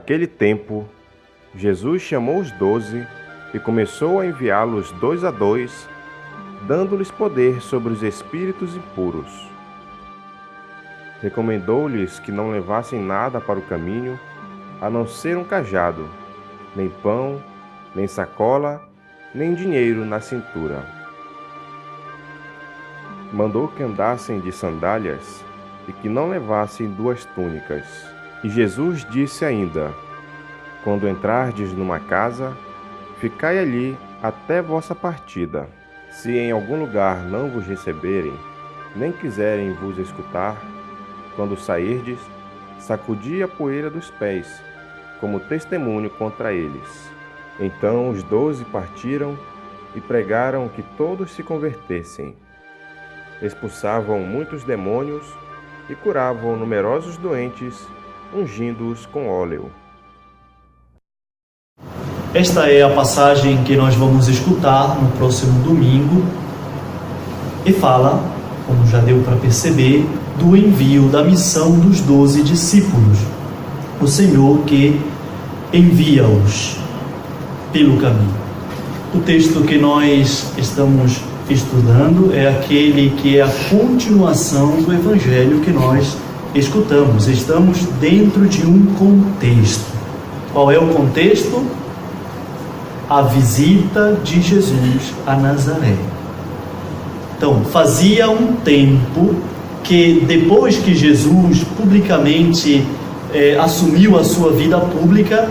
Naquele tempo, Jesus chamou os 12 e começou a enviá-los 2 a 2, dando-lhes poder sobre os espíritos impuros. Recomendou-lhes que não levassem nada para o caminho, a não ser um cajado, nem pão, nem sacola, nem dinheiro na cintura. Mandou que andassem de sandálias e que não levassem 2 túnicas. E Jesus disse ainda: quando entrardes numa casa, ficai ali até vossa partida. Se em algum lugar não vos receberem, nem quiserem vos escutar, quando sairdes, sacudi a poeira dos pés, como testemunho contra eles. Então os 12 partiram e pregaram que todos se convertessem. Expulsavam muitos demônios e curavam numerosos doentes, ungindo-os com óleo. Esta é a passagem que nós vamos escutar no próximo domingo e fala, como já deu para perceber, do envio da missão dos 12 discípulos. O Senhor que envia-os pelo caminho. O texto que nós estamos estudando é aquele que é a continuação do evangelho que nós escutamos. Estamos dentro de um contexto. Qual é o contexto? A visita de Jesus a Nazaré. Então, fazia um tempo que depois que Jesus publicamente assumiu a sua vida pública,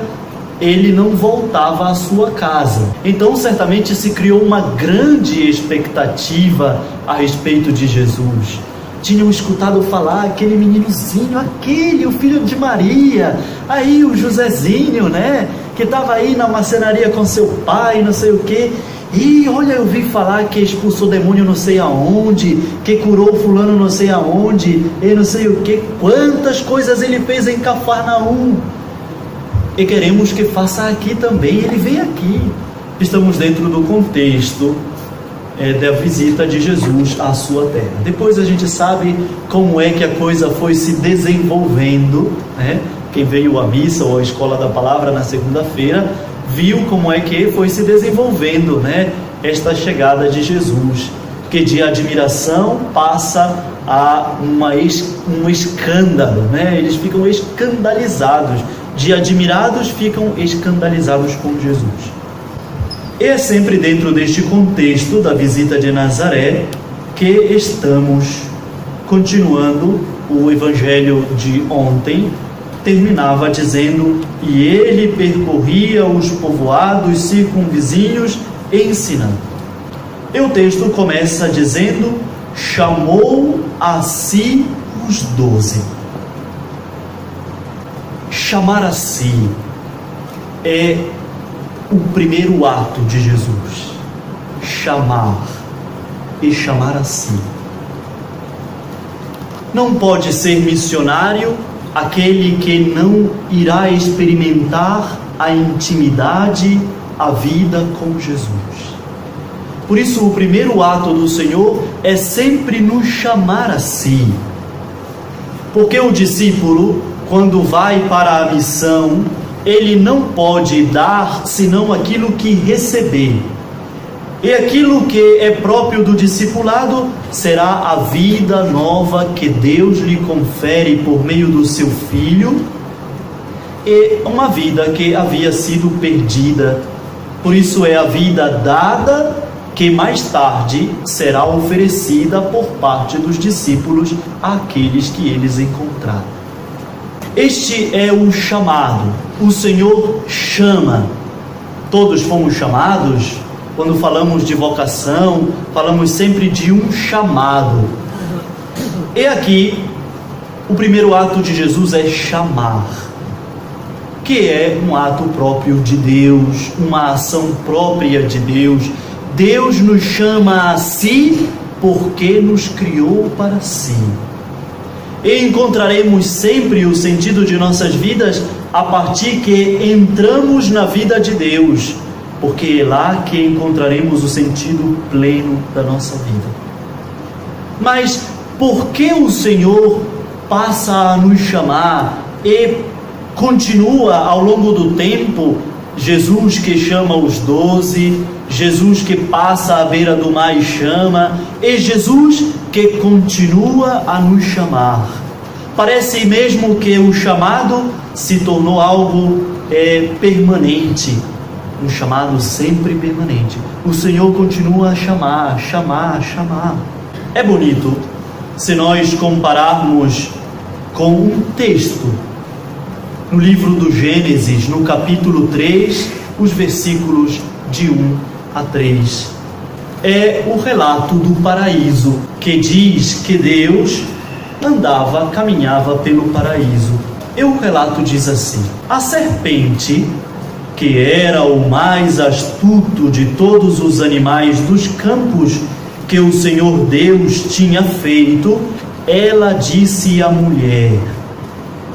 ele não voltava à sua casa. Então, certamente se criou uma grande expectativa a respeito de Jesus. Tinham escutado falar aquele meninozinho, o filho de Maria, aí o Josézinho, né? Que estava aí na marcenaria com seu pai, não sei o quê. E olha, eu vi falar que expulsou demônio não sei aonde, que curou fulano não sei aonde, e não sei o quê. Quantas coisas ele fez em Cafarnaum. E queremos que faça aqui também, ele vem aqui. Estamos dentro do contexto da visita de Jesus à sua terra. Depois a gente sabe como é que a coisa foi se desenvolvendo, né? Quem veio à missa ou à escola da palavra na segunda-feira, viu como é que foi se desenvolvendo, né? Esta chegada de Jesus, que de admiração passa a um escândalo, né? Eles ficam escandalizados, de admirados ficam escandalizados com Jesus. E é sempre dentro deste contexto da visita de Nazaré que estamos continuando o evangelho de ontem. Terminava dizendo: e ele percorria os povoados circunvizinhos ensinando. E o texto começa dizendo: chamou a si os 12. Chamar a si é o primeiro ato de Jesus. Chamar e chamar a si. Não pode ser missionário aquele que não irá experimentar a intimidade, a vida com Jesus. Por isso, o primeiro ato do Senhor é sempre nos chamar a si. Porque o discípulo, quando vai para a missão, ele não pode dar senão aquilo que receber. E aquilo que é próprio do discipulado será a vida nova que Deus lhe confere por meio do seu Filho, e uma vida que havia sido perdida. Por isso é a vida dada que mais tarde será oferecida por parte dos discípulos àqueles que eles encontraram. Este é o chamado. O Senhor chama. Todos fomos chamados. Quando falamos de vocação, falamos sempre de um chamado. E aqui, o primeiro ato de Jesus é chamar, que é um ato próprio de Deus, uma ação própria de Deus. Deus nos chama a si porque nos criou para si. E encontraremos sempre o sentido de nossas vidas a partir que entramos na vida de Deus, porque é lá que encontraremos o sentido pleno da nossa vida. Mas por que o Senhor passa a nos chamar e continua ao longo do tempo, Jesus que chama os 12, Jesus que passa à beira do mar e chama, e Jesus que continua a nos chamar. Parece mesmo que o chamado se tornou algo permanente, um chamado sempre permanente. O Senhor continua a chamar, chamar, chamar. É bonito se nós compararmos com um texto no livro do Gênesis, no capítulo 3, os versículos de 1 a 3. É o relato do paraíso, que diz que Deus caminhava pelo paraíso. E o relato diz assim: a serpente, que era o mais astuto de todos os animais dos campos que o Senhor Deus tinha feito, ela disse à mulher.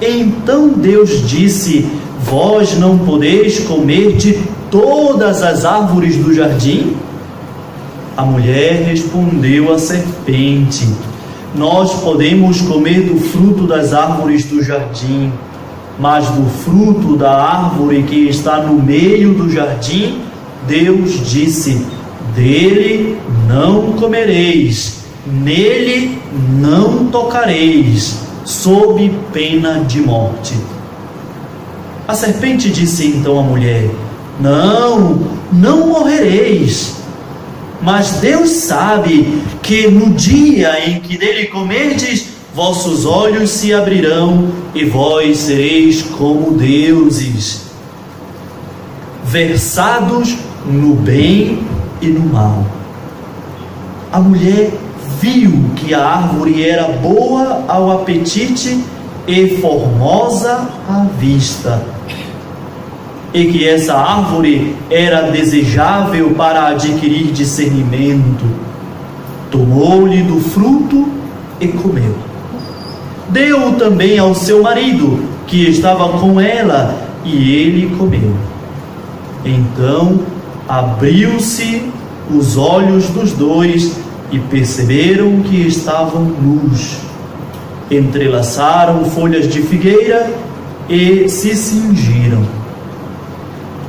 Então Deus disse: vós não podeis comer de todas as árvores do jardim? A mulher respondeu à serpente: nós podemos comer do fruto das árvores do jardim, mas do fruto da árvore que está no meio do jardim, Deus disse: dele não comereis, nele não tocareis, sob pena de morte. A serpente disse então à mulher: não morrereis. Mas Deus sabe que no dia em que dele comerdes, vossos olhos se abrirão e vós sereis como deuses, versados no bem e no mal. A mulher viu que a árvore era boa ao apetite e formosa à vista, e que essa árvore era desejável para adquirir discernimento. Tomou-lhe do fruto e comeu. Deu também ao seu marido, que estava com ela, e ele comeu. Então abriu-se os olhos dos dois e perceberam que estavam nus. Entrelaçaram folhas de figueira e se cingiram.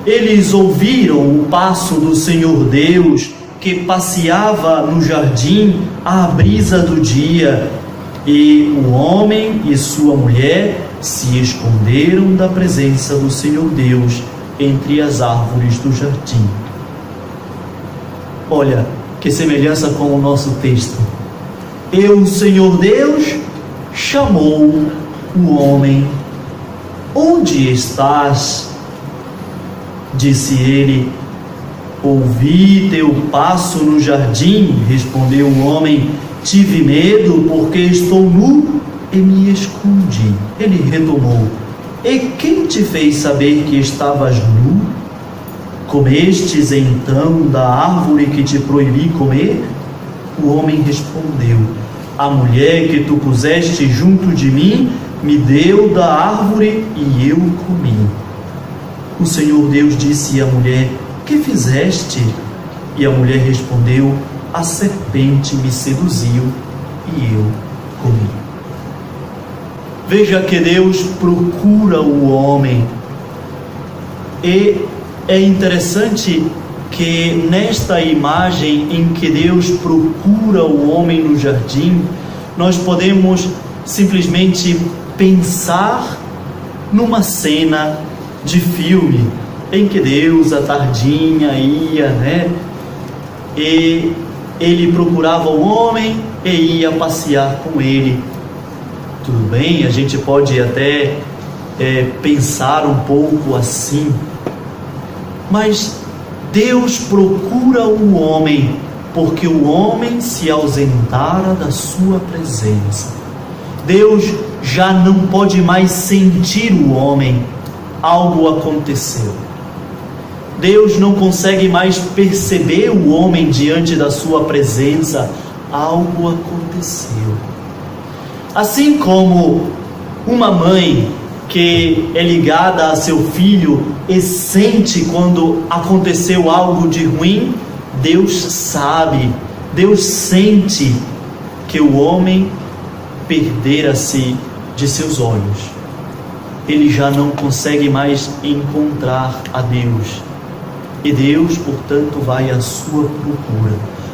Eles ouviram o passo do Senhor Deus, que passeava no jardim à brisa do dia, e o homem e sua mulher se esconderam da presença do Senhor Deus entre as árvores do jardim. Olha, que semelhança com o nosso texto. E o Senhor Deus chamou o homem: onde estás? Disse ele: ouvi teu passo no jardim. Respondeu o homem: tive medo, porque estou nu e me escondi. Ele retomou: e quem te fez saber que estavas nu? Comestes então da árvore que te proibi comer? O homem respondeu: a mulher que tu puseste junto de mim me deu da árvore e eu comi. O Senhor Deus disse à mulher: que fizeste? E a mulher respondeu: a serpente me seduziu e eu comi. Veja que Deus procura o homem. E é interessante que nesta imagem em que Deus procura o homem no jardim, nós podemos simplesmente pensar numa cena de filme em que Deus à tardinha ia, e ele procurava o homem e ia passear com ele. Tudo bem, a gente pode até pensar um pouco assim, mas Deus procura o homem porque o homem se ausentara da sua presença. Deus já não pode mais sentir o homem. Algo aconteceu. Deus não consegue mais perceber o homem diante da sua presença. Algo aconteceu. Assim como uma mãe que é ligada a seu filho e sente quando aconteceu algo de ruim, Deus sabe, Deus sente que o homem perdera-se de seus olhos. ele já não consegue mais encontrar a Deus. E Deus, portanto, vai à sua procura.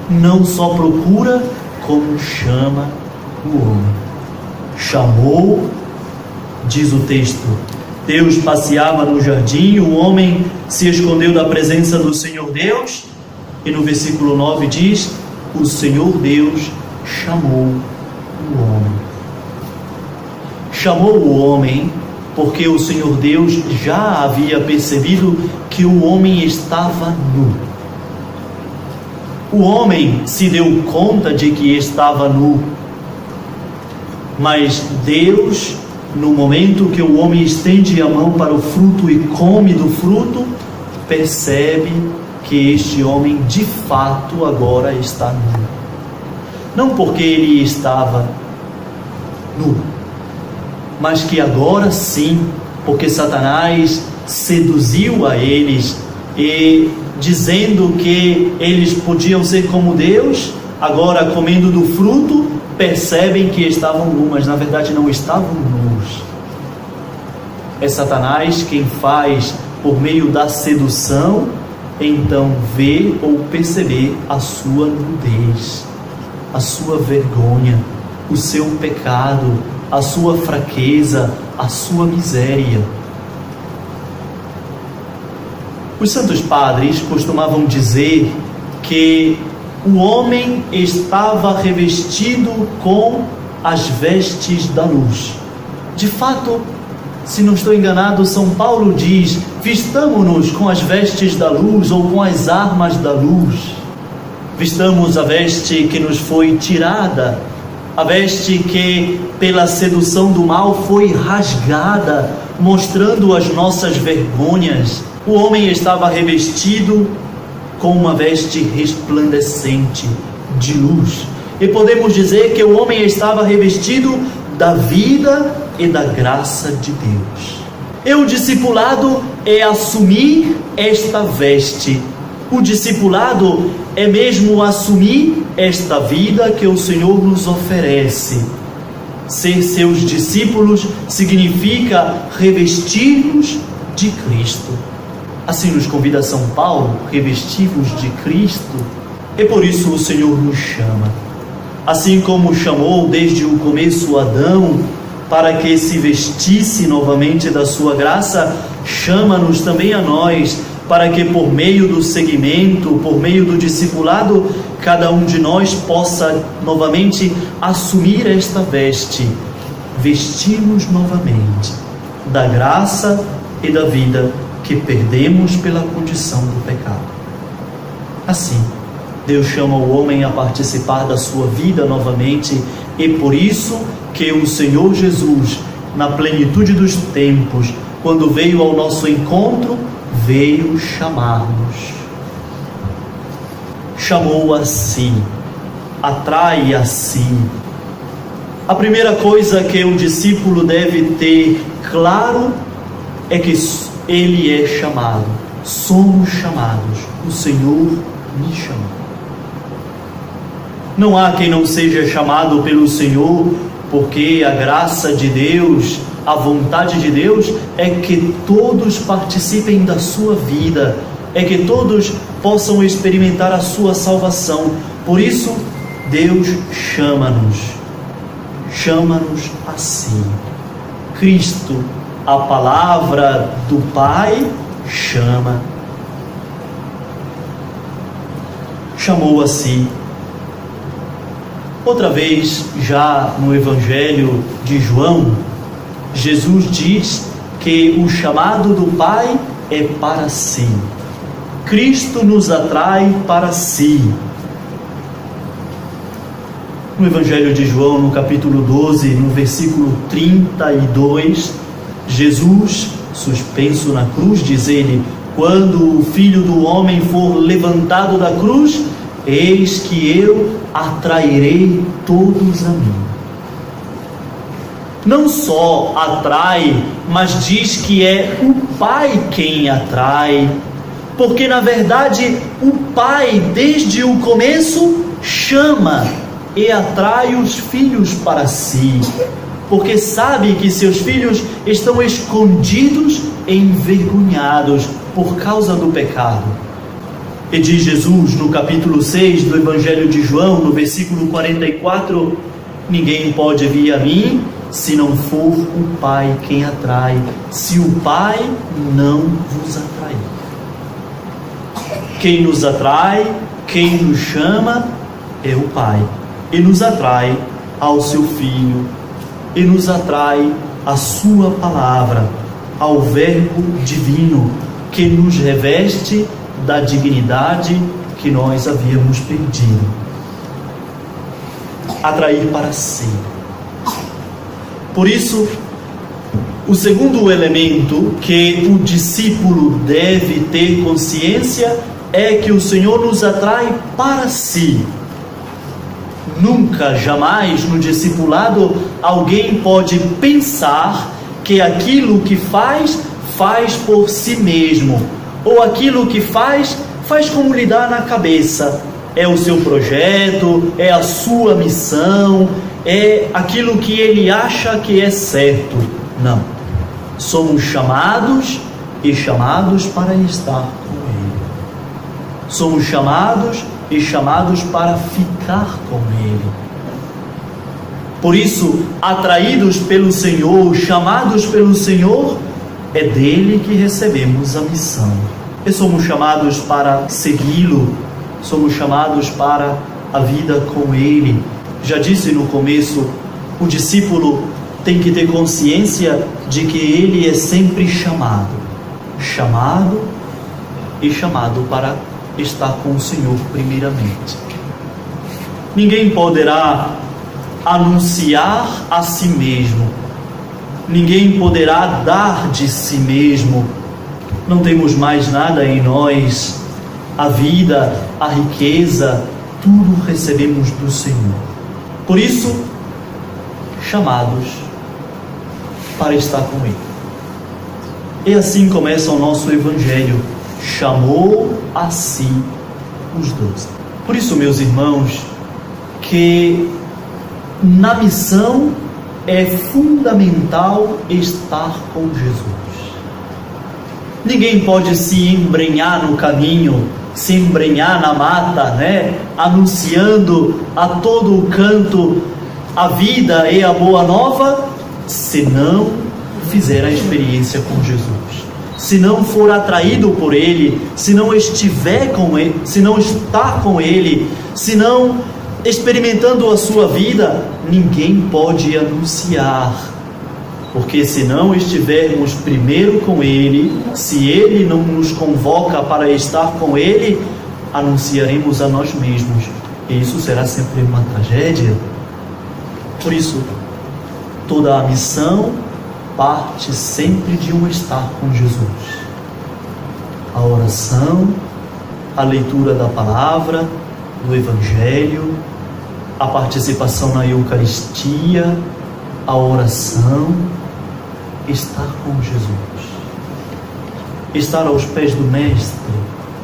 Não só procura, como chama o homem. Chamou, diz o texto, Deus passeava no jardim, o homem se escondeu da presença do Senhor Deus, e no versículo 9 diz, o Senhor Deus chamou o homem. Chamou o homem porque o Senhor Deus já havia percebido que o homem estava nu. O homem se deu conta de que estava nu, mas Deus, no momento que o homem estende a mão para o fruto e come do fruto, percebe que este homem de fato agora está nu. Não porque ele estava nu, mas que agora sim, porque Satanás seduziu a eles e dizendo que eles podiam ser como Deus, agora comendo do fruto, percebem que estavam nus, mas na verdade não estavam nus. É Satanás quem faz por meio da sedução, então ver ou perceber a sua nudez, a sua vergonha, o seu pecado, a sua fraqueza, a sua miséria. Os santos padres costumavam dizer que o homem estava revestido com as vestes da luz. De fato, se não estou enganado, São Paulo diz, vistamo-nos com as vestes da luz ou com as armas da luz. Vistamos a veste que nos foi tirada, a veste que pela sedução do mal foi rasgada, mostrando as nossas vergonhas. O homem estava revestido com uma veste resplandecente de luz. E podemos dizer que o homem estava revestido da vida e da graça de Deus. E o discipulado é assumir esta veste. O discipulado é mesmo assumir esta vida que o Senhor nos oferece. Ser seus discípulos significa revestir-nos de Cristo. Assim nos convida São Paulo, revestir-vos de Cristo. E por isso o Senhor nos chama. Assim como chamou desde o começo Adão, para que se vestisse novamente da sua graça, chama-nos também a nós, para que por meio do seguimento, por meio do discipulado, cada um de nós possa novamente assumir esta veste, vestir-nos novamente da graça e da vida que perdemos pela condição do pecado. Assim, Deus chama o homem a participar da sua vida novamente, e por isso que o Senhor Jesus, na plenitude dos tempos, quando veio ao nosso encontro, veio chamar-nos. Chamou a si, atrai a si. A primeira coisa que o discípulo deve ter claro é que ele é chamado. Somos chamados. O Senhor me chamou. Não há quem não seja chamado pelo Senhor, porque a graça de Deus, a vontade de Deus é que todos participem da sua vida, é que todos possam experimentar a sua salvação. Por isso, Deus chama-nos a si. Cristo, a palavra do Pai, chamou a si. Outra vez, já no Evangelho de João, Jesus diz que o chamado do Pai é para si. Cristo nos atrai para si. No Evangelho de João, no capítulo 12, no versículo 32, Jesus, suspenso na cruz, diz ele, quando o Filho do Homem for levantado da cruz, eis que eu atrairei todos a mim. Não só atrai, mas diz que é o Pai quem atrai, porque na verdade o Pai desde o começo chama e atrai os filhos para si. porque sabe que seus filhos estão escondidos e envergonhados por causa do pecado. E diz Jesus no capítulo 6 do Evangelho de João, no versículo 44, ninguém pode vir a mim se não for o Pai quem atrai, se o Pai não vos atrair. Quem nos atrai, quem nos chama é o Pai, e nos atrai ao seu Filho, e nos atrai à sua palavra, ao Verbo divino, que nos reveste da dignidade que nós havíamos perdido. Atrair para si. Por isso, o segundo elemento que o discípulo deve ter consciência é que o Senhor nos atrai para si. Nunca, jamais no discipulado alguém pode pensar que aquilo que faz por si mesmo, ou aquilo que faz como lhe dá na cabeça. É o seu projeto, é a sua missão, é aquilo que ele acha que é certo. Não. Somos chamados e chamados para estar com Ele. Somos chamados e chamados para ficar com Ele. Por isso, atraídos pelo Senhor, chamados pelo Senhor, é dele que recebemos a missão. E somos chamados para segui-lo, somos chamados para a vida com Ele. Já disse no começo, o discípulo tem que ter consciência de que ele é sempre chamado e chamado para estar com o Senhor primeiramente. Ninguém poderá anunciar a si mesmo, ninguém poderá dar de si mesmo. Não temos mais nada em nós, a vida, a riqueza, tudo recebemos do Senhor. Por isso, chamados para estar com Ele. E assim começa o nosso Evangelho. Chamou a si os 12. Por isso, meus irmãos, que na missão é fundamental estar com Jesus. Ninguém pode se embrenhar no caminho, se embrenhar na mata, anunciando a todo o canto a vida e a boa nova, se não fizer a experiência com Jesus, se não for atraído por Ele, se não estiver com Ele, se não estar com Ele, se não experimentando a sua vida, ninguém pode anunciar. Porque se não estivermos primeiro com Ele, se Ele não nos convoca para estar com Ele, anunciaremos a nós mesmos. E isso será sempre uma tragédia. Por isso, toda a missão parte sempre de um estar com Jesus. A oração, a leitura da palavra, do Evangelho, a participação na Eucaristia, a oração, estar com Jesus, estar aos pés do Mestre,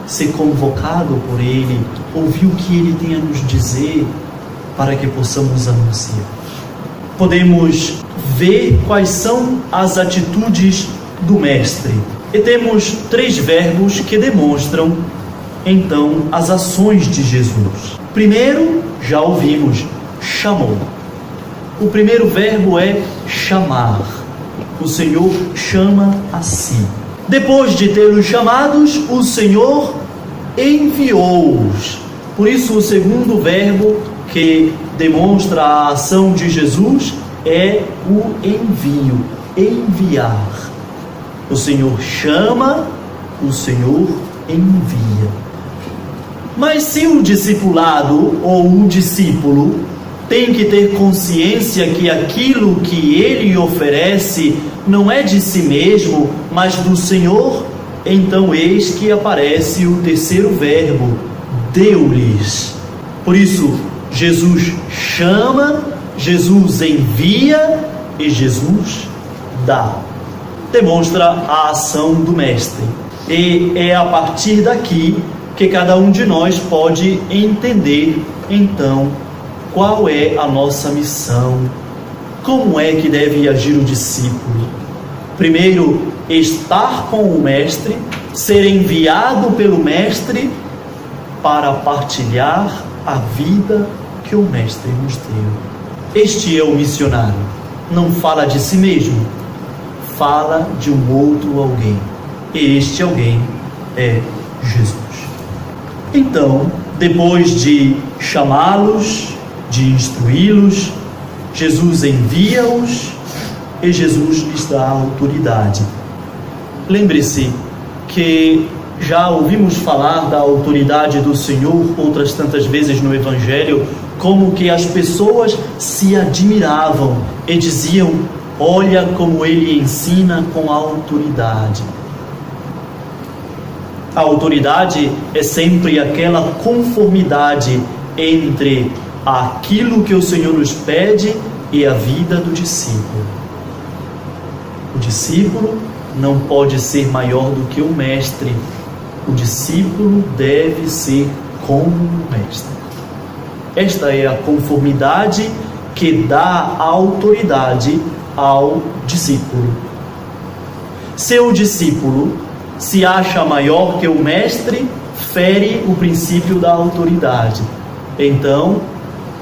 ser convocado por Ele, ouvir o que Ele tem a nos dizer, para que possamos anunciar. Podemos ver quais são as atitudes do Mestre. E temos 3 verbos que demonstram, então, as ações de Jesus. Primeiro, já ouvimos, chamou. O primeiro verbo é chamar. O Senhor chama a si. Depois de tê-los chamados, o Senhor enviou-os. Por isso, o segundo verbo que demonstra a ação de Jesus é o envio, enviar. O Senhor chama, o Senhor envia. Mas se o discipulado ou o discípulo tem que ter consciência que aquilo que ele oferece não é de si mesmo, mas do Senhor, então eis que aparece o terceiro verbo, deu-lhes. Por isso, Jesus chama, Jesus envia e Jesus dá. Demonstra a ação do Mestre. E é a partir daqui que cada um de nós pode entender, então, qual é a nossa missão como é que deve agir o discípulo? Primeiro, estar com o Mestre, ser enviado pelo Mestre para partilhar a vida que o Mestre nos deu. Este é o missionário. Não fala de si mesmo, fala de um outro alguém. E este alguém é Jesus. Então, depois de chamá-los, de instruí-los, Jesus envia-os e Jesus lhes dá autoridade. Lembre-se que já ouvimos falar da autoridade do Senhor outras tantas vezes no Evangelho, como que as pessoas se admiravam e diziam: olha como ele ensina com autoridade. A autoridade é sempre aquela conformidade entre aquilo que o Senhor nos pede e a vida do discípulo. O discípulo não pode ser maior do que o mestre. O discípulo deve ser como o mestre. Esta é a conformidade que dá autoridade ao discípulo. Se o discípulo se acha maior que o mestre, fere o princípio da autoridade. Então,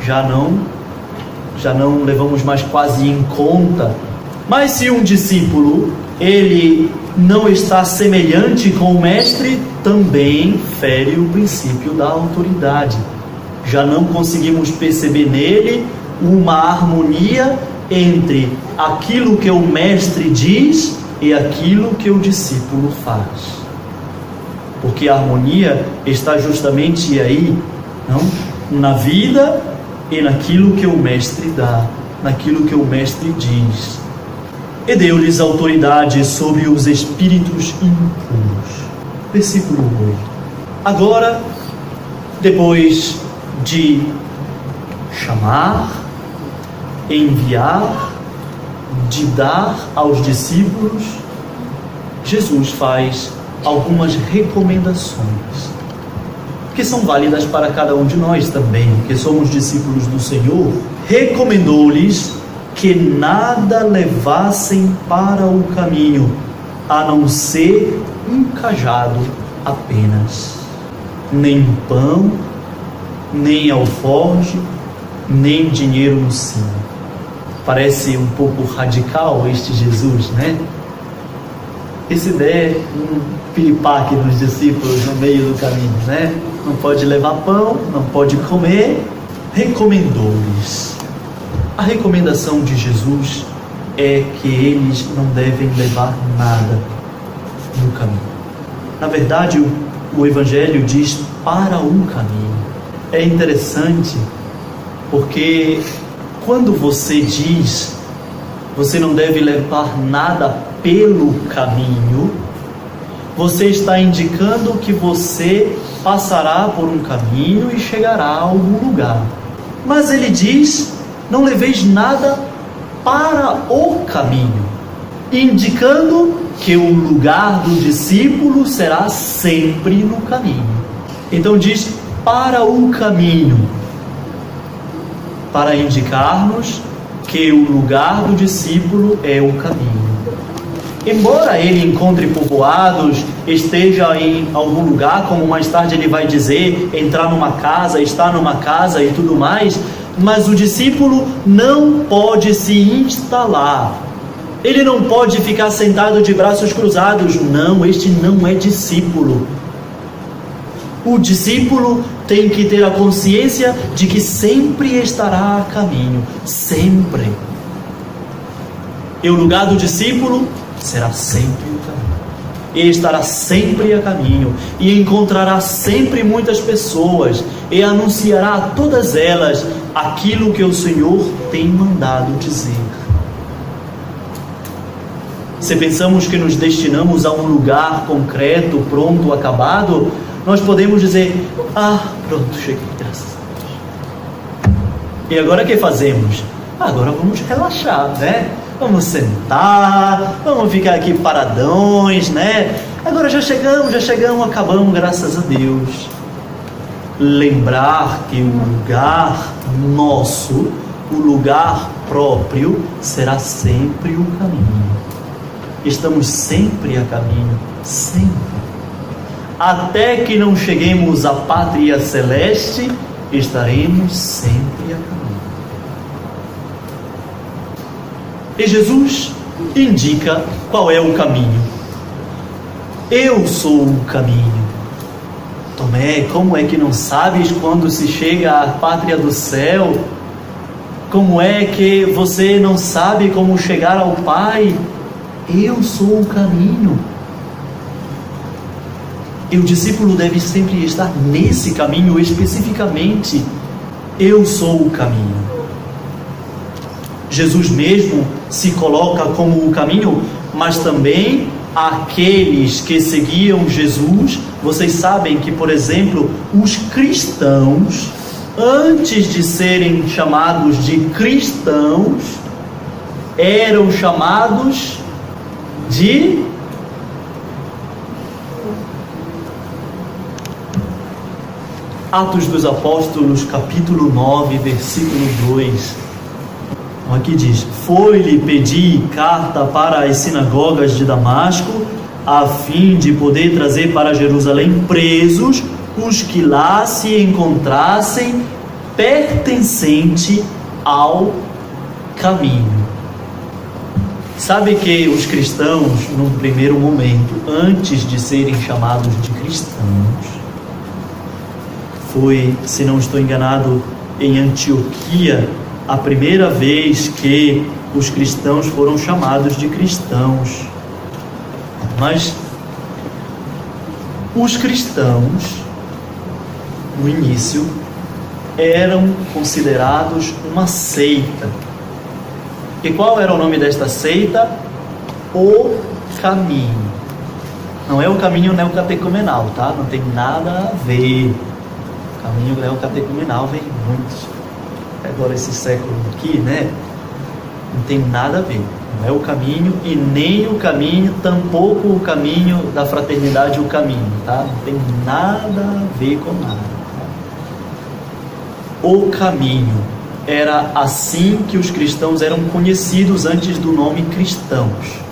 já não levamos mais quase em conta. Mas se um discípulo, ele não está semelhante com o mestre, também fere o princípio da autoridade. Já não conseguimos perceber nele uma harmonia entre aquilo que o mestre diz e aquilo que o discípulo faz. Porque a harmonia está justamente aí, não? Na vida e naquilo que o mestre dá, naquilo que o mestre diz. E deu-lhes autoridade sobre os espíritos impuros. Versículo 8. Agora, depois de chamar, enviar, de dar aos discípulos, Jesus faz algumas recomendações, que são válidas para cada um de nós também, que somos discípulos do Senhor. Recomendou-lhes que nada levassem para o caminho, a não ser um cajado apenas. Nem pão, nem alforje, nem dinheiro no cinto. Parece um pouco radical este Jesus, né? Esse der um piripaque nos discípulos no meio do caminho, né? Não pode levar pão, não pode comer. Recomendou-lhes. A recomendação de Jesus é que eles não devem levar nada no caminho. Na verdade, o Evangelho diz para o caminho. É interessante porque quando você diz você não deve levar nada pelo caminho, você está indicando que você passará por um caminho e chegará a algum lugar. Mas ele diz: não leveis nada para o caminho, indicando que o lugar do discípulo será sempre no caminho. Então diz para o caminho, para indicar-nos que o lugar do discípulo é o caminho. Embora ele encontre povoados, esteja em algum lugar, como mais tarde ele vai dizer, entrar numa casa, estar numa casa e tudo mais, mas o discípulo não pode se instalar. Ele não pode ficar sentado de braços cruzados. Não, este não é discípulo. O discípulo tem que ter a consciência de que sempre estará a caminho, sempre. E o lugar do discípulo será sempre o caminho. E estará sempre a caminho, e encontrará sempre muitas pessoas, e anunciará a todas elas aquilo que o Senhor tem mandado dizer. Se pensamos que nos destinamos a um lugar concreto, pronto, acabado, nós podemos dizer: pronto, cheguei, graças a Deus. E agora o que fazemos? Agora vamos relaxar, né? Vamos sentar, vamos ficar aqui paradões, né? Agora já chegamos, acabamos, graças a Deus. Lembrar que o lugar nosso, o lugar próprio será sempre o caminho. Estamos sempre a caminho, sempre. Até que não cheguemos à pátria celeste, estaremos sempre a caminho. E Jesus indica qual é o caminho. Eu sou o caminho. Tomé, como é que não sabes quando se chega à pátria do céu? Como é que você não sabe como chegar ao Pai? Eu sou o caminho. E o discípulo deve sempre estar nesse caminho especificamente. Eu sou o caminho. Jesus mesmo se coloca como o caminho, mas também aqueles que seguiam Jesus. Vocês sabem que, por exemplo, os cristãos, antes de serem chamados de cristãos, eram chamados de Atos dos Apóstolos, capítulo 9, versículo 2. Aqui diz: foi-lhe pedir carta para as sinagogas de Damasco, a fim de poder trazer para Jerusalém presos os que lá se encontrassem pertencente ao caminho. Sabe que os cristãos, num primeiro momento, antes de serem chamados de cristãos, foi, se não estou enganado, em Antioquia, a primeira vez que os cristãos foram chamados de cristãos. Mas os cristãos, no início, eram considerados uma seita. E qual era o nome desta seita? O Caminho. Não é o caminho neocatecumenal, tá? Não tem nada a ver. O caminho neocatecumenal vem muito. Agora esse século aqui, né? Não tem nada a ver. Não é o caminho e nem o caminho, tampouco o caminho da fraternidade, o caminho, tá? Não tem nada a ver com nada. O caminho era assim que os cristãos eram conhecidos antes do nome cristãos.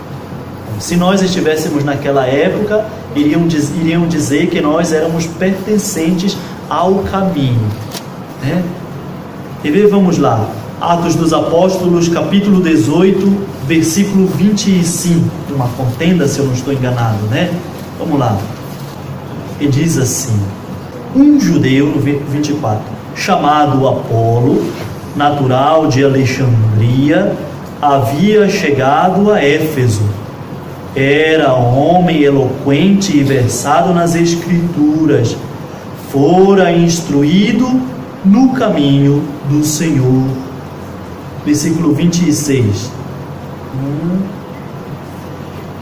Se nós estivéssemos naquela época, iriam dizer que nós éramos pertencentes ao caminho, né? E vamos lá, Atos dos Apóstolos, capítulo 18, versículo 25, uma contenda, se eu não estou enganado, né? Vamos lá. E diz assim: um judeu, no 24, chamado Apolo, natural de Alexandria, havia chegado a Éfeso. Era homem eloquente e versado nas Escrituras. Fora instruído no caminho do Senhor. Versículo 26.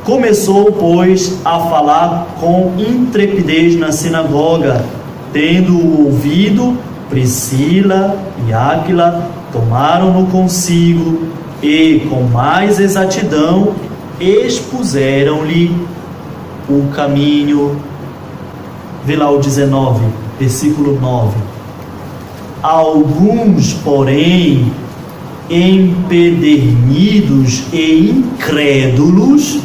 Começou, pois, a falar com intrepidez na sinagoga. Tendo ouvido, Priscila e Áquila tomaram-no consigo e, com mais exatidão, expuseram-lhe o caminho. Vê lá o 19, versículo 9. Alguns, porém, empedernidos e incrédulos,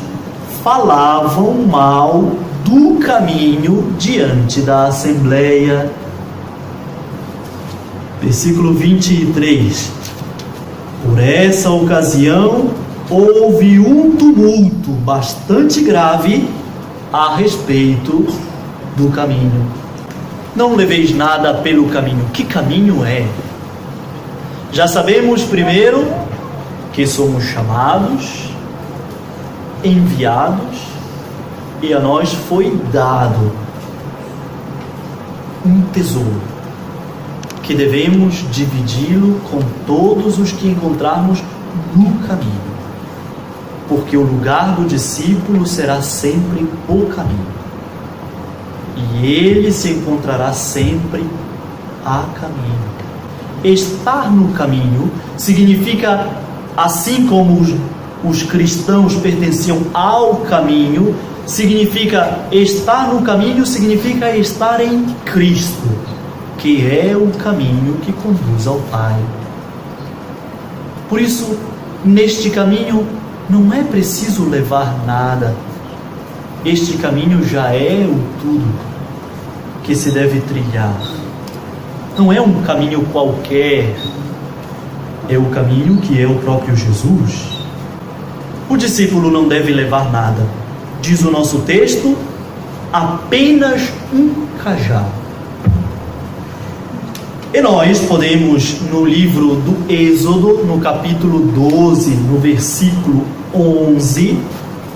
falavam mal do caminho diante da assembleia. Versículo 23. Por essa ocasião, houve um tumulto bastante grave a respeito do caminho. Não leveis nada pelo caminho. Que caminho é? Já sabemos, primeiro, que somos chamados, enviados, e a nós foi dado um tesouro, que devemos dividi-lo com todos os que encontrarmos no caminho, porque o lugar do discípulo será sempre o caminho, e ele se encontrará sempre a caminho. Estar no caminho significa, assim como os cristãos pertenciam ao caminho, significa estar no caminho, significa estar em Cristo, que é o caminho que conduz ao Pai. Por isso, neste caminho não é preciso levar nada. Este caminho já é o tudo que se deve trilhar. Não é um caminho qualquer, é o caminho que é o próprio Jesus. O discípulo não deve levar nada. Diz o nosso texto, apenas um cajado. E nós podemos, no livro do Êxodo, no capítulo 12, no versículo 11,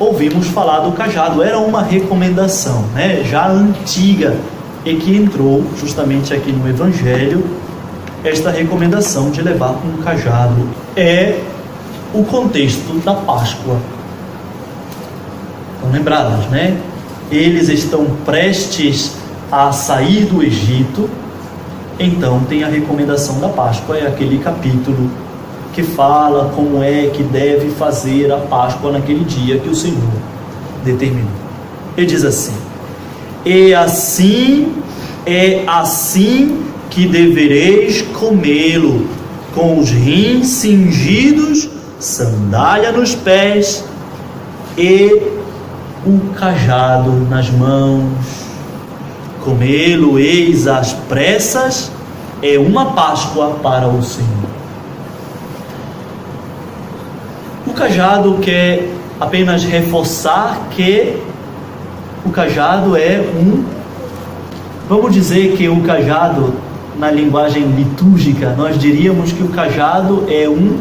ouvimos falar do cajado. Era uma recomendação, já antiga, e que entrou justamente aqui no Evangelho, esta recomendação de levar um cajado. É o contexto da Páscoa. Estão lembrados, Eles estão prestes a sair do Egito, então tem a recomendação da Páscoa, é aquele capítulo que fala como é que deve fazer a Páscoa naquele dia que o Senhor determinou. Ele diz assim: é assim que devereis comê-lo, com os rins cingidos, sandália nos pés e o cajado nas mãos. Comê-lo eis às pressas é uma Páscoa para o Senhor. O cajado quer apenas reforçar que o cajado é vamos dizer que o cajado, na linguagem litúrgica, nós diríamos que o cajado é um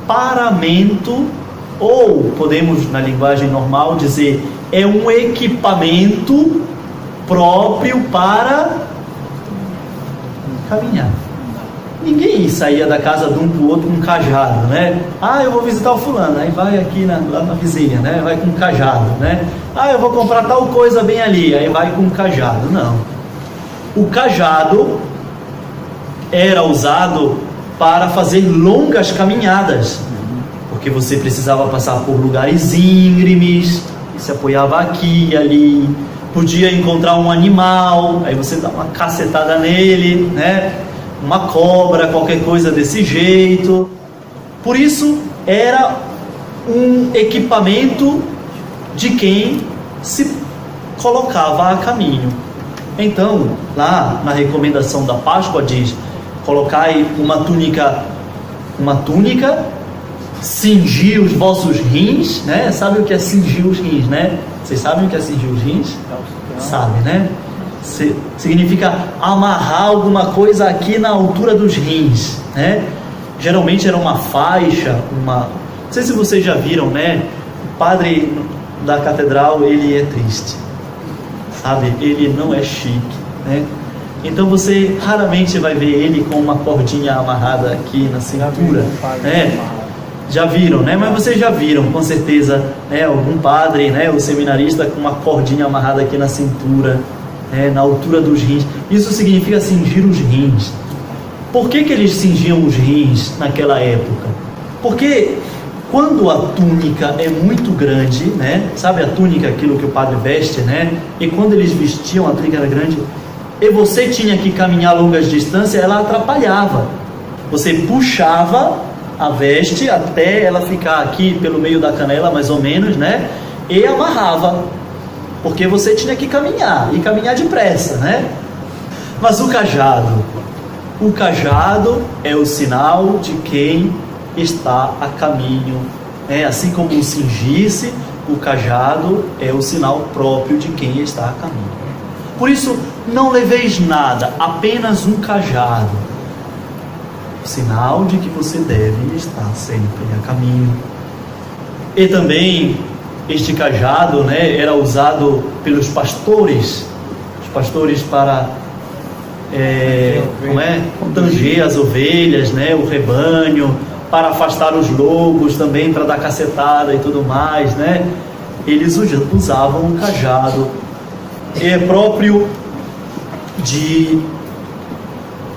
paramento, ou podemos, na linguagem normal, dizer é um equipamento próprio para caminhar. Ninguém saía da casa de um para o outro com um cajado, eu vou visitar o fulano, aí vai aqui lá na vizinha, vai com um cajado, eu vou comprar tal coisa bem ali, aí vai com um cajado. Não. O cajado era usado para fazer longas caminhadas, porque você precisava passar por lugares íngremes, se apoiava aqui e ali, podia encontrar um animal, aí você dá uma cacetada nele, uma cobra, qualquer coisa desse jeito. Por isso era um equipamento de quem se colocava a caminho. Então, lá na recomendação da Páscoa diz: colocai uma túnica, cingir os vossos rins, Sabe o que é cingir os rins, Vocês sabem o que é cingir os rins? Sabe, Significa amarrar alguma coisa aqui na altura dos rins, Geralmente era uma faixa, não sei se vocês já viram, o padre da catedral, ele é triste, sabe? Ele não é chique, Então você raramente vai ver ele com uma cordinha amarrada aqui na cintura, Já viram, Mas vocês já viram, com certeza, algum padre, o seminarista com uma cordinha amarrada aqui na cintura, na altura dos rins. Isso significa cingir os rins. Por que eles cingiam os rins naquela época? Porque quando a túnica é muito grande, sabe a túnica, aquilo que o padre veste, E quando eles vestiam, a túnica era grande, e você tinha que caminhar longas distâncias, ela atrapalhava. Você puxava a veste até ela ficar aqui pelo meio da canela, mais ou menos, E amarrava, porque você tinha que caminhar, e caminhar depressa, Mas o cajado é o sinal de quem está a caminho, Assim como o cingir-se, o cajado é o sinal próprio de quem está a caminho. Por isso, não leveis nada, apenas um cajado, sinal de que você deve estar sempre a caminho. E também este cajado, era usado pelos pastores, os pastores para tanger as ovelhas, o rebanho, para afastar os lobos também, para dar cacetada e tudo mais, Eles usavam o cajado, é próprio de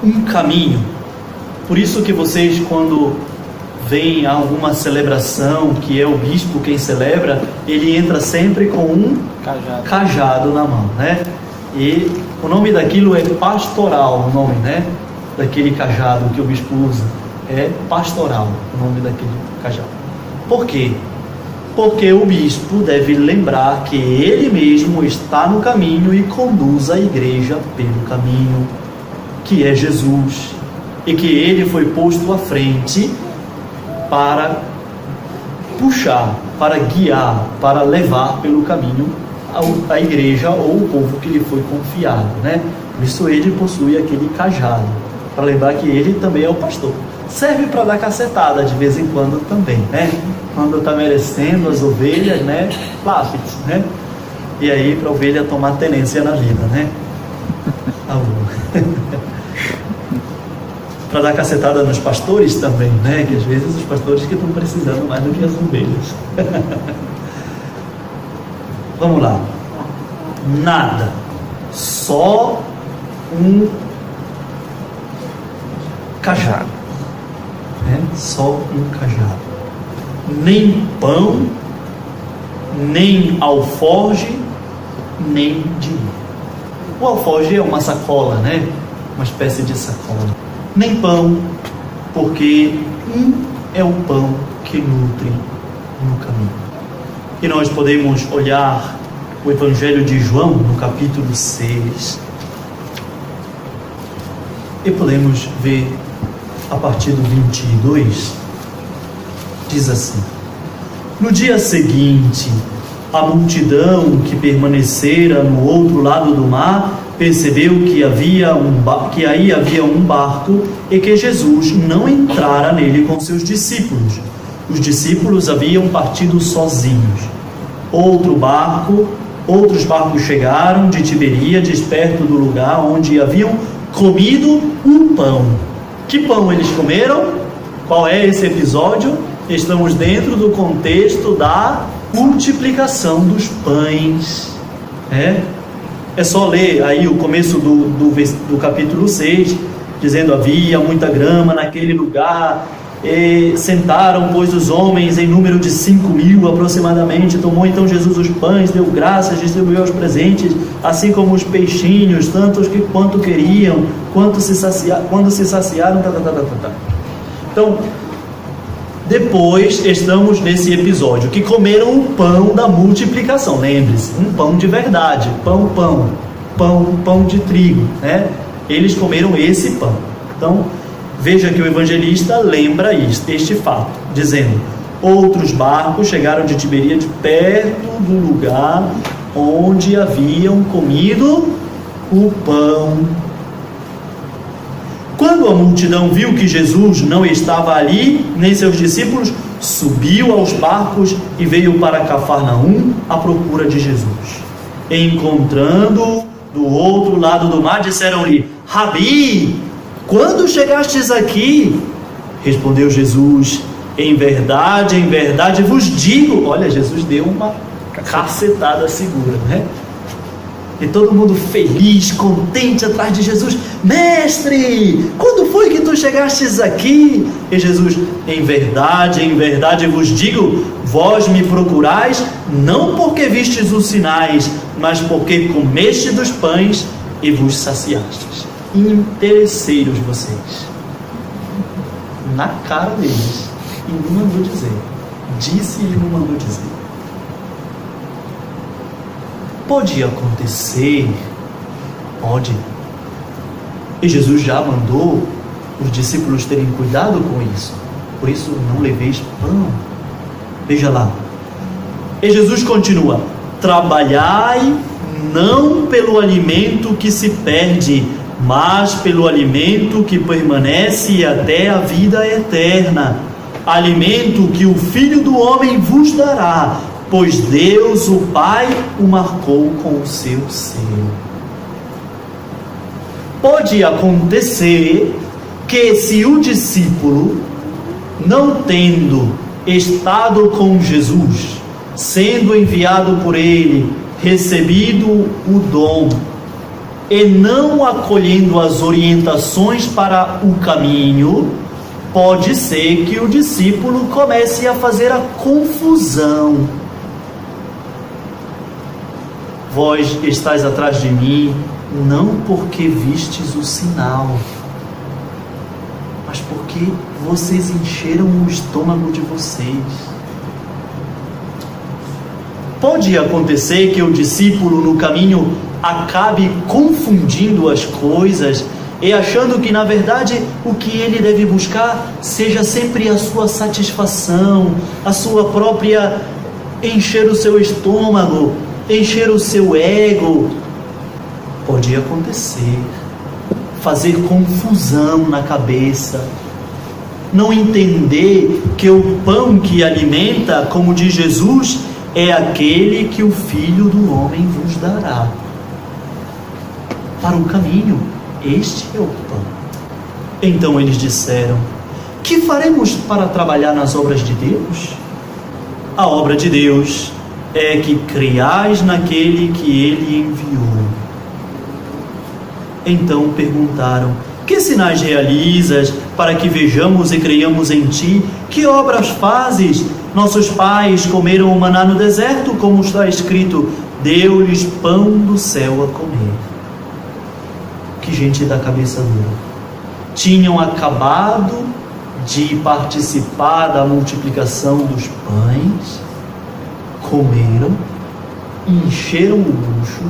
um caminho. Por isso que vocês, quando vem a alguma celebração, que é o bispo quem celebra, ele entra sempre com um cajado na mão, E o nome daquilo é pastoral, o nome, daquele cajado que o bispo usa. É pastoral o nome daquele cajado. Por quê? Porque o bispo deve lembrar que ele mesmo está no caminho e conduz a igreja pelo caminho, que é Jesus, e que ele foi posto à frente para puxar, para guiar, para levar pelo caminho a igreja ou o povo que lhe foi confiado, né? Por isso ele possui aquele cajado, para lembrar que ele também é o pastor. Serve para dar cacetada de vez em quando também, né? Quando está merecendo as ovelhas, né? Lápis, né? E aí para a ovelha tomar tenência na vida, né? Tá bom. Para dar cacetada nos pastores também, né? Que às vezes os pastores que estão precisando mais do que as ovelhas. Vamos lá. Nada. Só um cajado. Só um cajado. Nem pão, nem alforge, nem dinheiro. O alforge é uma sacola, né? Uma espécie de sacola. Nem pão, porque é o pão que nutre no caminho. E nós podemos olhar o Evangelho de João, no capítulo 6, e podemos ver a partir do 22, diz assim: no dia seguinte, a multidão que permanecera no outro lado do mar percebeu que aí havia um barco e que Jesus não entrara nele com seus discípulos. Os discípulos haviam partido sozinhos. Outros barcos chegaram de Tiberíades, perto do lugar onde haviam comido um pão. Que pão eles comeram? Qual é esse episódio? Estamos dentro do contexto da multiplicação dos pães. É só ler aí o começo do capítulo 6, dizendo: havia muita grama naquele lugar, e sentaram, pois, os homens em número de 5.000 aproximadamente. Tomou então Jesus os pães, deu graças, distribuiu aos presentes, assim como os peixinhos, tantos quanto queriam, quando se saciaram. Então, depois estamos nesse episódio que comeram o pão da multiplicação. Lembre-se, um pão de verdade, pão de trigo, né? Eles comeram esse pão. Então veja que o evangelista lembra este fato, dizendo: outros barcos chegaram de Tiberíades, perto do lugar onde haviam comido o pão. Quando a multidão viu que Jesus não estava ali, nem seus discípulos, subiu aos barcos e veio para Cafarnaum à procura de Jesus. Encontrando-o do outro lado do mar, disseram-lhe: Rabi, quando chegastes aqui? Respondeu Jesus: em verdade vos digo. Olha, Jesus deu uma cacetada segura, né? E todo mundo feliz, contente atrás de Jesus: mestre, quando foi que tu chegastes aqui? E Jesus: em verdade vos digo, vós me procurais, não porque vistes os sinais, mas porque comeste dos pães e vos saciastes. Interesseiros vocês. Na cara deles. E não mandou dizer. Disse e não mandou dizer. Pode acontecer, pode. E Jesus já mandou os discípulos terem cuidado com isso. Por isso, não leveis pão. Veja lá. E Jesus continua: trabalhai não pelo alimento que se perde, mas pelo alimento que permanece até a vida eterna. Alimento que o Filho do Homem vos dará, pois Deus, o Pai, o marcou com o seu selo. Pode acontecer que, se o discípulo, não tendo estado com Jesus, sendo enviado por ele, recebido o dom, e não acolhendo as orientações para o caminho, pode ser que o discípulo comece a fazer a confusão. Vós estáis atrás de mim, não porque vistes o sinal, mas porque vocês encheram o estômago de vocês. Pode acontecer que o discípulo no caminho acabe confundindo as coisas e achando que, na verdade, o que ele deve buscar seja sempre a sua satisfação, a sua própria encher o seu estômago, encher o seu ego. Pode acontecer, fazer confusão na cabeça, não entender que o pão que alimenta, como diz Jesus, é aquele que o Filho do Homem vos dará. Para o caminho, este é o pão. Então eles disseram: que faremos para trabalhar nas obras de Deus? A obra de Deus é que creiais naquele que Ele enviou. Então perguntaram: que sinais realizas para que vejamos e creiamos em Ti? Que obras fazes? Nossos pais comeram o maná no deserto, como está escrito: deu-lhes pão do céu a comer. Que gente da cabeça dura. Tinham acabado de participar da multiplicação dos pães, comeram, encheram o bucho,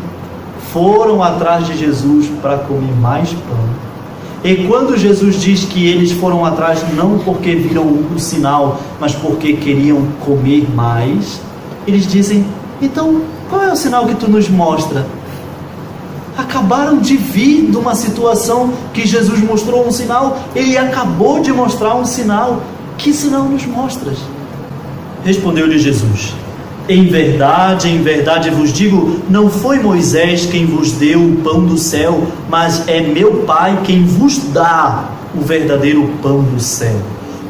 foram atrás de Jesus para comer mais pão. E quando Jesus diz que eles foram atrás não porque viram o sinal, mas porque queriam comer mais, eles dizem: então, qual é o sinal que tu nos mostra? Acabaram de vir de uma situação que Jesus mostrou um sinal, Ele acabou de mostrar um sinal. Que sinal nos mostras? Respondeu-lhe Jesus: em verdade vos digo, não foi Moisés quem vos deu o pão do céu, mas é meu Pai quem vos dá o verdadeiro pão do céu.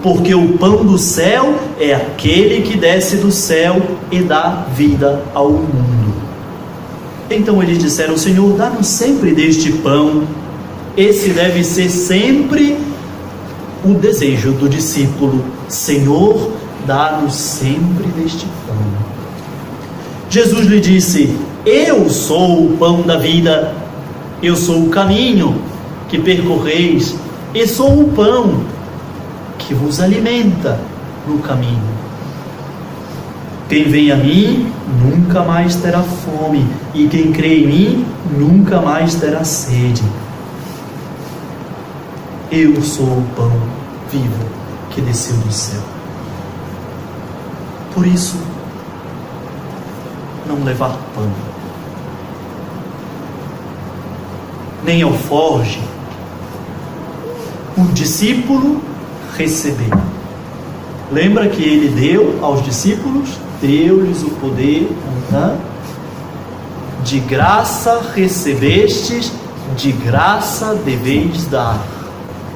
Porque o pão do céu é aquele que desce do céu e dá vida ao mundo. Então eles disseram: Senhor, dá-nos sempre deste pão. Esse deve ser sempre o desejo do discípulo. Senhor, dá-nos sempre deste pão. Jesus lhe disse: eu sou o pão da vida, eu sou o caminho que percorreis, e sou o pão que vos alimenta no caminho. Quem vem a mim nunca mais terá fome, e quem crê em mim nunca mais terá sede. Eu sou o pão vivo que desceu do céu. Por isso, não levar pão, nem alforge, o discípulo receber. Lembra que ele deu aos discípulos, deu-lhes o poder, de graça recebestes, de graça deveis dar.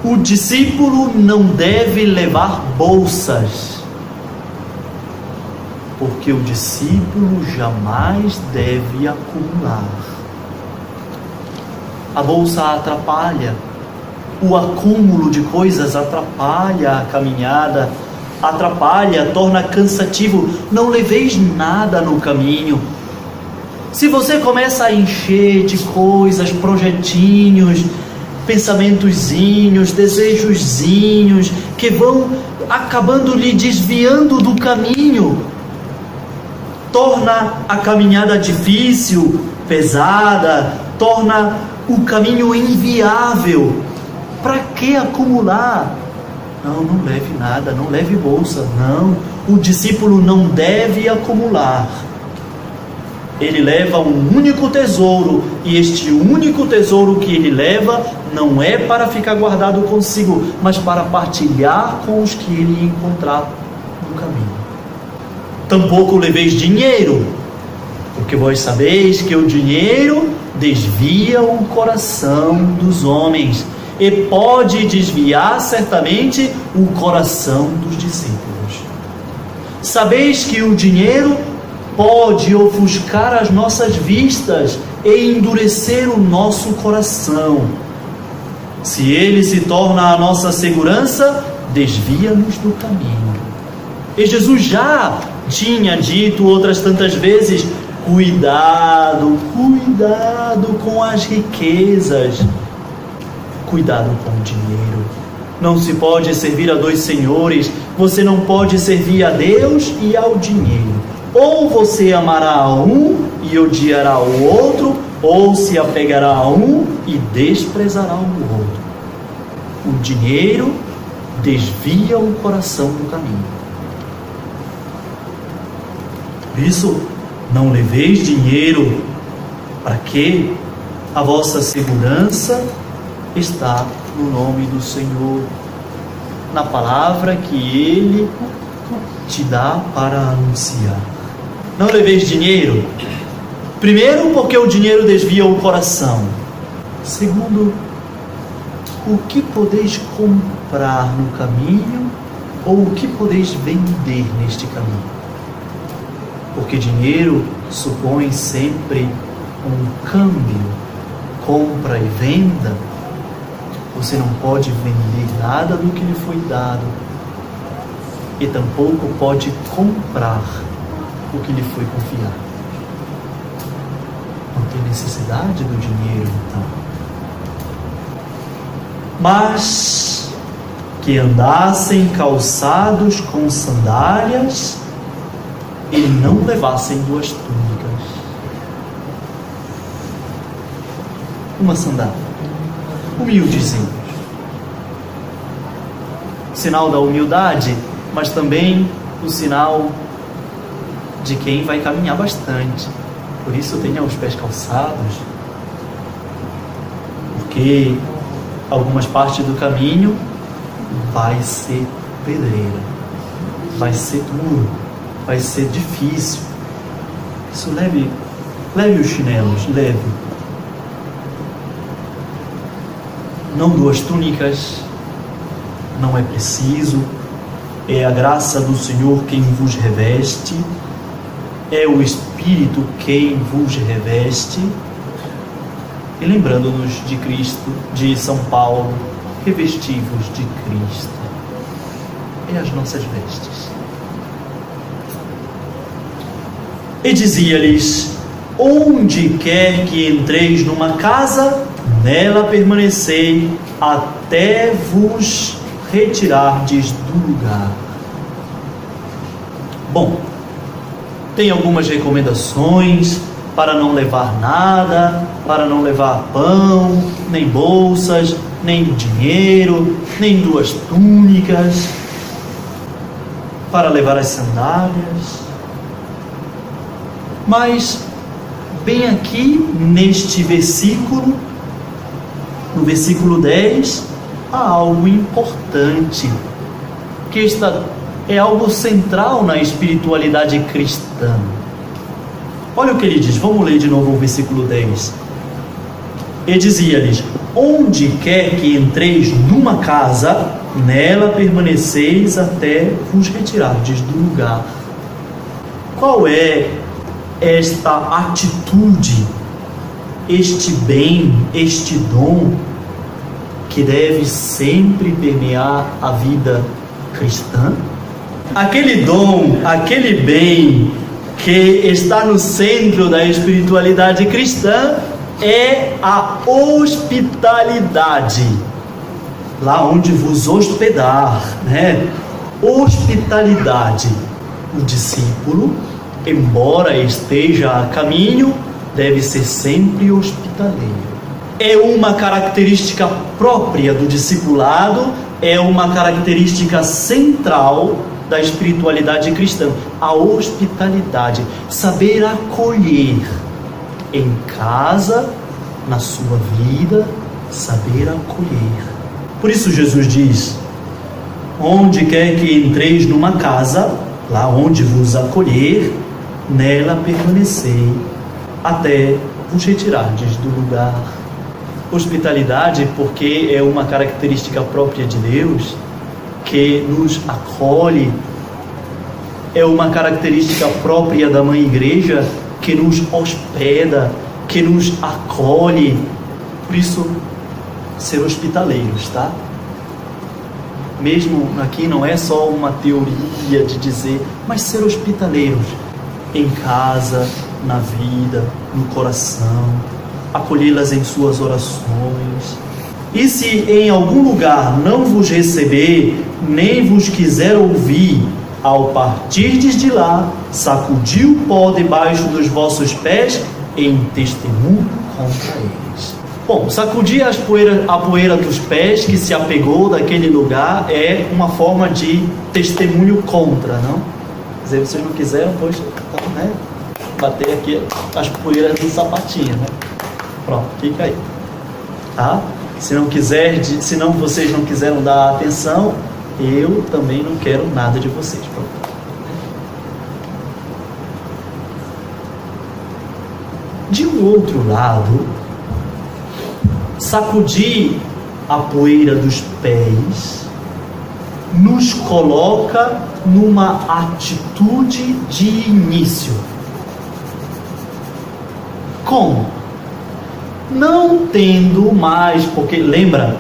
O discípulo não deve levar bolsas, porque o discípulo jamais deve acumular. A bolsa atrapalha, o acúmulo de coisas atrapalha a caminhada, atrapalha, torna cansativo. Não leveis nada no caminho. Se você começa a encher de coisas, projetinhos, pensamentozinhos, desejozinhos, que vão acabando lhe desviando do caminho, torna a caminhada difícil, pesada, torna o caminho inviável. Para que acumular? Não leve nada, não leve bolsa, não. O discípulo não deve acumular. Ele leva um único tesouro, e este único tesouro que ele leva não é para ficar guardado consigo, mas para partilhar com os que ele encontrar no caminho. Tampouco leveis dinheiro, porque vós sabeis que o dinheiro desvia o coração dos homens, e pode desviar certamente o coração dos discípulos. Sabeis que o dinheiro pode ofuscar as nossas vistas e endurecer o nosso coração. Se ele se torna a nossa segurança, desvia-nos do caminho. E Jesus já tinha dito outras tantas vezes: cuidado com as riquezas, cuidado com o dinheiro. Não se pode servir a dois senhores. Você não pode servir a Deus e ao dinheiro. Ou você amará a um e odiará o outro, ou se apegará a um e desprezará o outro. O dinheiro desvia o coração do caminho. Por isso, não leveis dinheiro, para que a vossa segurança está no nome do Senhor, na palavra que Ele te dá para anunciar. Não leveis dinheiro, primeiro porque o dinheiro desvia o coração. Segundo, o que podeis comprar no caminho ou o que podeis vender neste caminho? Porque dinheiro supõe sempre um câmbio, compra e venda. Você não pode vender nada do que lhe foi dado e tampouco pode comprar o que lhe foi confiado. Não tem necessidade do dinheiro, então. Mas que andassem calçados com sandálias e não levassem duas túnicas. Uma sandália, humildezinhos, sinal da humildade, mas também o sinal de quem vai caminhar bastante. Por isso tenha os pés calçados, porque algumas partes do caminho vai ser pedreira, vai ser duro, vai ser difícil. Isso leve os chinelos, leve. Não duas túnicas, não é preciso. É a graça do Senhor quem vos reveste, é o Espírito quem vos reveste. E lembrando-nos de Cristo, de São Paulo, revesti-vos de Cristo. É as nossas vestes. E dizia-lhes: onde quer que entreis numa casa, nela permanecei até vos retirardes do lugar. Bom, tem algumas recomendações para não levar nada, para não levar pão, nem bolsas, nem dinheiro, nem duas túnicas, para levar as sandálias. Mas, bem aqui neste versículo, no versículo 10, há algo importante, que é algo central na espiritualidade cristã. Olha o que ele diz, vamos ler de novo o versículo 10. E dizia-lhes: onde quer que entreis numa casa, nela permaneceis até vos retirardes do lugar. Qual é esta atitude, este bem, este dom que deve sempre permear a vida cristã? Aquele dom, aquele bem que está no centro da espiritualidade cristã é a hospitalidade. Lá onde vos hospedar, né? Hospitalidade. O discípulo, embora esteja a caminho, deve ser sempre hospitaleiro. É uma característica própria do discipulado, é uma característica central da espiritualidade cristã, a hospitalidade, saber acolher em casa, na sua vida, saber acolher. Por isso Jesus diz: onde quer que entreis numa casa, lá onde vos acolher, nela permanecei, até vos retirardes do lugar. Hospitalidade, porque é uma característica própria de Deus, que nos acolhe, é uma característica própria da Mãe Igreja, que nos hospeda, que nos acolhe. Por isso, ser hospitaleiros, tá? Mesmo aqui não é só uma teoria de dizer, mas ser hospitaleiros em casa, na vida, no coração, acolhê-las em suas orações. E se em algum lugar não vos receber, nem vos quiser ouvir, ao partirdes de lá, sacudi o pó debaixo dos vossos pés em testemunho contra eles. Bom, sacudir a poeira dos pés que se apegou daquele lugar é uma forma de testemunho contra, não? Quer dizer, vocês não quiseram, pois, né? Bater aqui as poeiras do sapatinho, né? Pronto, fica aí, tá? Se não vocês não quiseram dar atenção, eu também não quero nada de vocês. Pronto. De um outro lado, sacudir a poeira dos pés nos coloca numa atitude de início. Como? Não tendo mais, porque lembra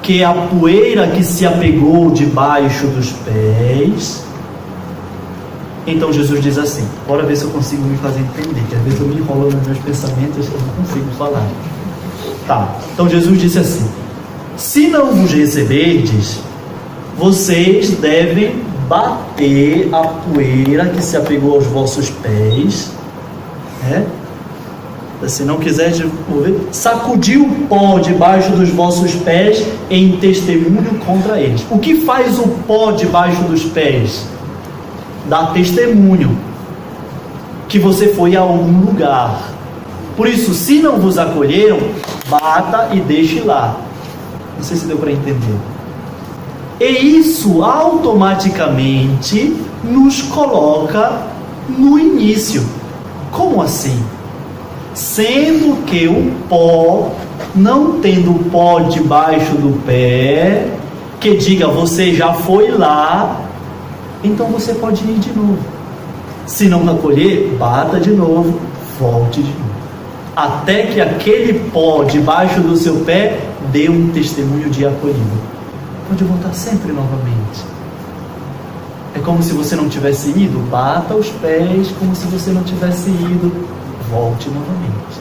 que a poeira que se apegou debaixo dos pés. Então Jesus diz assim, bora ver se eu consigo me fazer entender, que às vezes eu me enrolo nos meus pensamentos e eu não consigo falar. Tá, então Jesus disse assim, se não vos receberdes, vocês devem bater a poeira que se apegou aos vossos pés, né? Se não quiser ouvir, sacudir o pó debaixo dos vossos pés em testemunho contra eles. O que faz o pó debaixo dos pés? Dá testemunho que você foi a algum lugar. Por isso, se não vos acolheram, bata e deixe lá. Não sei se deu para entender. E isso automaticamente nos coloca no início. Como assim? Sendo que o pó, não tendo pó debaixo do pé, que diga você já foi lá, então você pode ir de novo. Se não acolher, bata de novo, volte de novo. Até que aquele pó debaixo do seu pé dê um testemunho de acolhida. Pode voltar sempre novamente. É como se você não tivesse ido, bata os pés como se você não tivesse ido, volte novamente.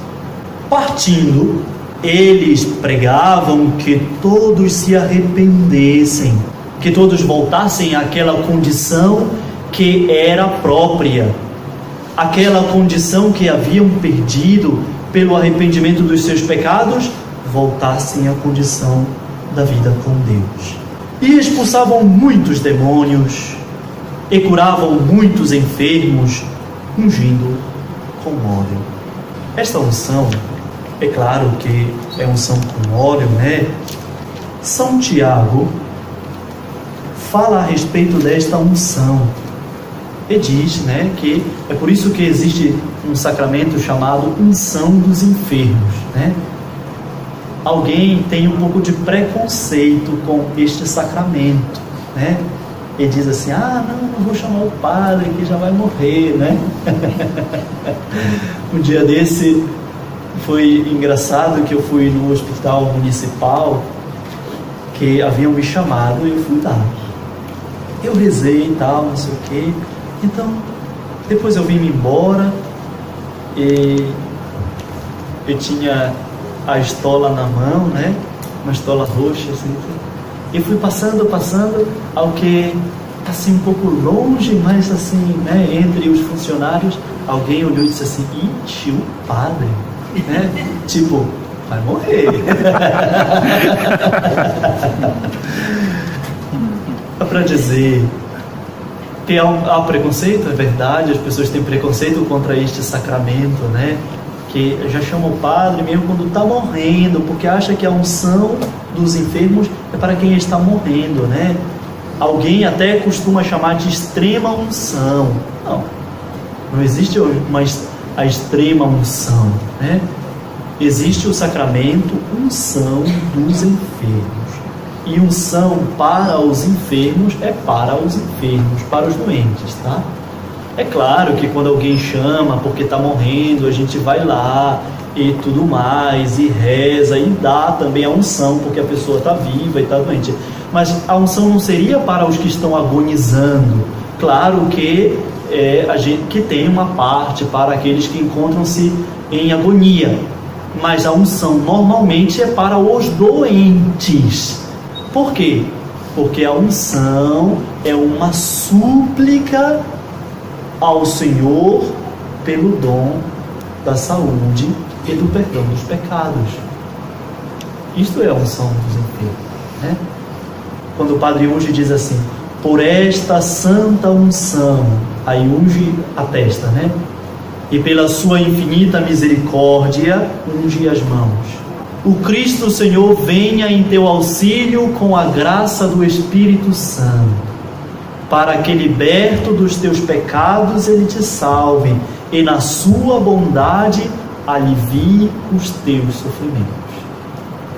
Partindo, eles pregavam que todos se arrependessem, que todos voltassem àquela condição que era própria, aquela condição que haviam perdido pelo arrependimento dos seus pecados, voltassem à condição da vida com Deus. E expulsavam muitos demônios, e curavam muitos enfermos, ungindo com óleo. Esta unção, é claro que é unção com óleo, né? São Tiago fala a respeito desta unção e diz, né, que é por isso que existe um sacramento chamado unção dos enfermos, né? Alguém tem um pouco de preconceito com este sacramento, né? E diz assim, não vou chamar o padre que já vai morrer, né? Um dia desse foi engraçado que eu fui no hospital municipal que haviam me chamado e eu fui lá. Eu rezei e tal, não sei o quê. Então, depois eu vim embora e eu tinha a estola na mão, né? Uma estola roxa, assim. E fui passando, ao que, assim, um pouco longe, mas assim, né, entre os funcionários, alguém olhou e disse assim, tio padre, né? Tipo, vai morrer. Para dizer que há preconceito, é verdade, as pessoas têm preconceito contra este sacramento, né? Que já chama o padre mesmo quando está morrendo, porque acha que a unção dos enfermos é para quem está morrendo, né? Alguém até costuma chamar de extrema unção. Não existe a extrema unção, né? Existe o sacramento unção dos enfermos. E unção para os enfermos é para os enfermos, para os doentes, tá? É claro que quando alguém chama porque está morrendo, a gente vai lá e tudo mais, e reza, e dá também a unção, porque a pessoa está viva e está doente. Mas a unção não seria para os que estão agonizando. Claro que a gente que tem uma parte para aqueles que encontram-se em agonia, mas a unção normalmente é para os doentes. Por quê? Porque a unção é uma súplica ao Senhor pelo dom da saúde e do perdão dos pecados. Isto é a unção dos enfermos, né? Quando o padre unge, diz assim: por esta santa unção, aí unge a testa, né? E pela sua infinita misericórdia, unge as mãos. O Cristo Senhor venha em teu auxílio com a graça do Espírito Santo, para que, liberto dos teus pecados, Ele te salve e na sua bondade alivie os teus sofrimentos.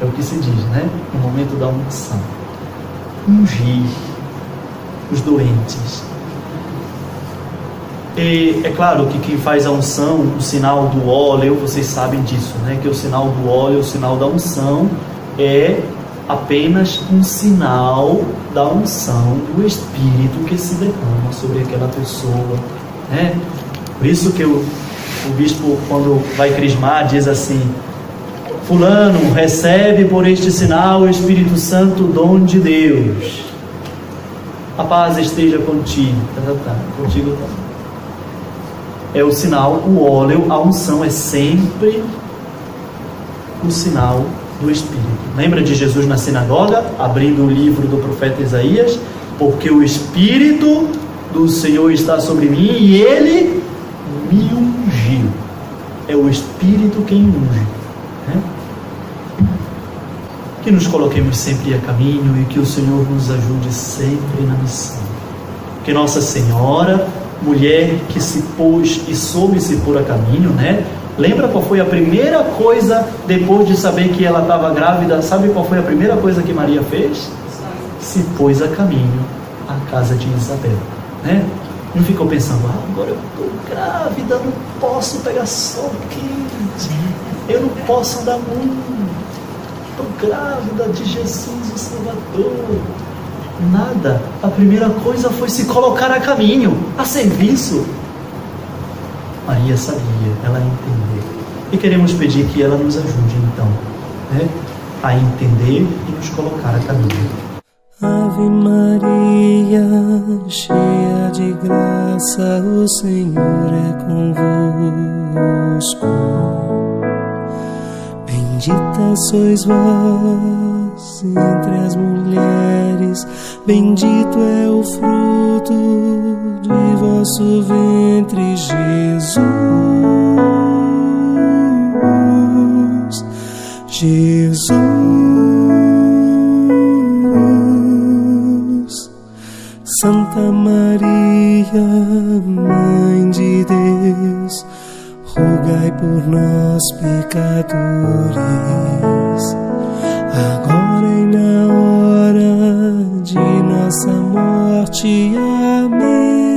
É o que se diz, né? No momento da unção. Ungir os doentes. E é claro que quem faz a unção, o sinal do óleo, vocês sabem disso, né? Que o sinal do óleo, o sinal da unção, é apenas um sinal da unção do Espírito que se derrama sobre aquela pessoa, né? Por isso que o bispo, quando vai crismar, diz assim: fulano recebe por este sinal o Espírito Santo, dom de Deus. A paz esteja contigo. Contigo também. É o sinal, o óleo, a unção é sempre o sinal do Espírito. Lembra de Jesus na sinagoga, abrindo o livro do profeta Isaías? Porque o Espírito do Senhor está sobre mim e Ele me ungiu. É o Espírito quem unge, né? Que nos coloquemos sempre a caminho e que o Senhor nos ajude sempre na missão. Que Nossa Senhora, mulher que se pôs e soube se pôr a caminho, né? Lembra qual foi a primeira coisa, depois de saber que ela estava grávida? Sabe qual foi a primeira coisa que Maria fez? Se pôs a caminho à casa de Isabel, né? Não ficou pensando: agora eu estou grávida, não posso pegar sol quente, eu não posso andar muito, estou grávida de Jesus, o Salvador. Nada. A primeira coisa foi se colocar a caminho, a serviço. Maria sabia, ela entendeu. E queremos pedir que ela nos ajude, então, né, a entender e nos colocar a caminho. Ave Maria, cheia de graça, o Senhor é convosco. Bendita sois vós entre as mulheres, bendito é o fruto de vosso ventre, Jesus. Jesus. Santa Maria, Mãe de Deus, rogai por nós, pecadores, agora e na hora de nossa morte. Amém.